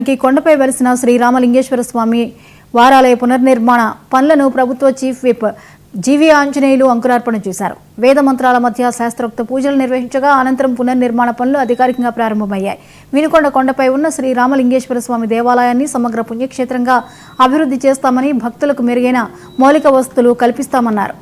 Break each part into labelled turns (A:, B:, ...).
A: కొండపై వెలిసిన శ్రీ రామలింగేశ్వర స్వామి వారాలయ పునర్నిర్మాణ పనులను ప్రభుత్వ చీఫ్ విప్ జీవి ఆంజనేయులు అంకురార్పణ చేశారు. వేద మంత్రాల మధ్య శాస్త్రోక్త పూజలు నిర్వహించగా అనంతరం పునర్నిర్మాణ పనులు అధికారికంగా ప్రారంభమయ్యాయి. వినుకొండ కొండపై ఉన్న శ్రీ రామలింగేశ్వర స్వామి దేవాలయాన్ని సమగ్ర పుణ్యక్షేత్రంగా అభివృద్ధి చేస్తామని, భక్తులకు మెరుగైన మౌలిక వసతులు కల్పిస్తామన్నారు.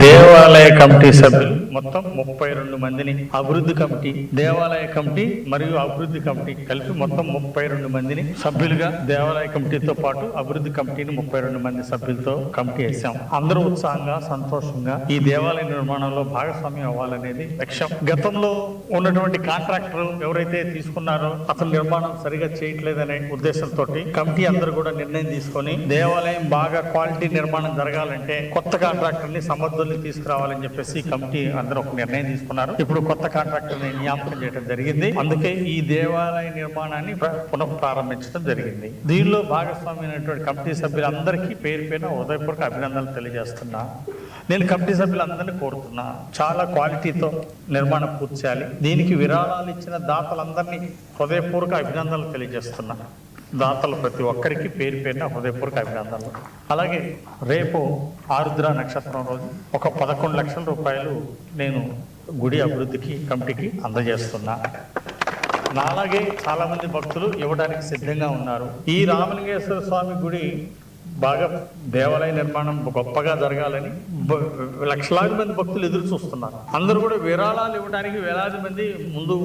B: దేవాలయ కమిటీ సభ్యులు మొత్తం 32 మందిని, అభివృద్ధి కమిటీ, దేవాలయ కమిటీ మరియు అభివృద్ధి కమిటీ కలిపి మొత్తం 32 మందిని సభ్యులుగా దేవాలయ కమిటీతో పాటు అభివృద్ధి కమిటీని 32 మంది సభ్యులతో కమిటీ వేసాం. అందరూ ఉత్సాహంగా, సంతోషంగా ఈ దేవాలయ నిర్మాణంలో భాగస్వామ్యం అవ్వాలనేది లక్ష్యం. గతంలో ఉన్నటువంటి కాంట్రాక్టర్ ఎవరైతే తీసుకున్నారో అసలు నిర్మాణం సరిగా చేయట్లేదనే ఉద్దేశంతో కమిటీ అందరూ కూడా నిర్ణయం తీసుకొని దేవాలయం బాగా క్వాలిటీ నిర్మాణం జరగాలంటే కొత్త కాంట్రాక్టర్ ని తీసుకురావాలని చెప్పేసి కమిటీ అందరూ ఒక నిర్ణయం తీసుకున్నారు. ఇప్పుడు కొత్త కాంట్రాక్టర్ ని నియామకం చేయడం జరిగింది. అందుకే ఈ దేవాలయ నిర్మాణాన్ని పునః ప్రారంభించడం జరిగింది. దీనిలో భాగస్వామ్యమైనటువంటి కమిటీ సభ్యులందరికీ పేరు పేరున హృదయపూర్వక అభినందనలు తెలియజేస్తున్నా. నేను కమిటీ సభ్యులందరినీ కోరుతున్నా, చాలా క్వాలిటీతో నిర్మాణం పూర్తి చేయాలి. దీనికి విరాళాలు ఇచ్చిన దాతలందరినీ హృదయపూర్వక అభినందనలు తెలియజేస్తున్నా. దాతలు ప్రతి ఒక్కరికి పేరు పేరున హృదయపూర్వక అభినందనలు. అలాగే రేపు ఆరుద్ర నక్షత్రం రోజు ఒక 11 లక్షల రూపాయలు నేను గుడి అభివృద్ధికి కమిటీకి అందజేస్తున్నా. అలాగే చాలా మంది భక్తులు ఇవ్వడానికి సిద్ధంగా ఉన్నారు. ఈ రామలింగేశ్వర స్వామి గుడి బాగా దేవాలయ నిర్మాణం గొప్పగా జరగాలని లక్షలాది మంది భక్తులు ఎదురు చూస్తున్నారు. అందరూ కూడా విరాళాలు ఇవ్వడానికి వేలాది మంది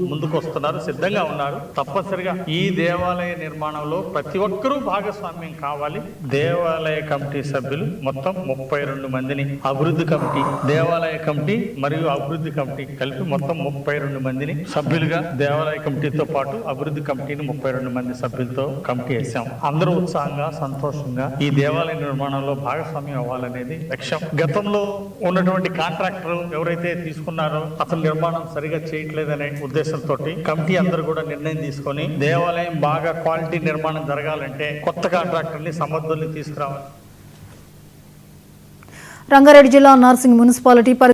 B: ముందుకు వస్తున్నారు, సిద్ధంగా ఉన్నారు. తప్పనిసరిగా ఈ దేవాలయ నిర్మాణంలో ప్రతి ఒక్కరూ భాగస్వామ్యం కావాలి. దేవాలయ కమిటీ సభ్యులు మొత్తం 32 మందిని, అభివృద్ధి కమిటీ, దేవాలయ కమిటీ మరియు అభివృద్ధి కమిటీ కలిపి మొత్తం 32 మందిని సభ్యులుగా దేవాలయ కమిటీతో పాటు అభివృద్ధి కమిటీని 32 మంది సభ్యులతో కమిటీ వేసాం. అందరూ ఉత్సాహంగా, సంతోషంగా ఈ దేవాలయ నిర్మాణంలో భాగస్వామ్యం అవ్వాలనేది లక్ష్యం. గతంలో ఉన్నటువంటి కాంట్రాక్టర్ ఎవరైతే తీసుకున్నారో అసలు నిర్మాణం సరిగా చేయట్లేదనే ఉద్దేశంతో కమిటీ అందరూ కూడా నిర్ణయం తీసుకొని దేవాలయం బాగా క్వాలిటీ నిర్మాణం జరగాలంటే కొత్త కాంట్రాక్టర్ ని సమర్థుల్ని తీసుకురావాలి.
A: రంగారెడ్డి జిల్లా నార్సింగ్ మున్సిపాలిటీ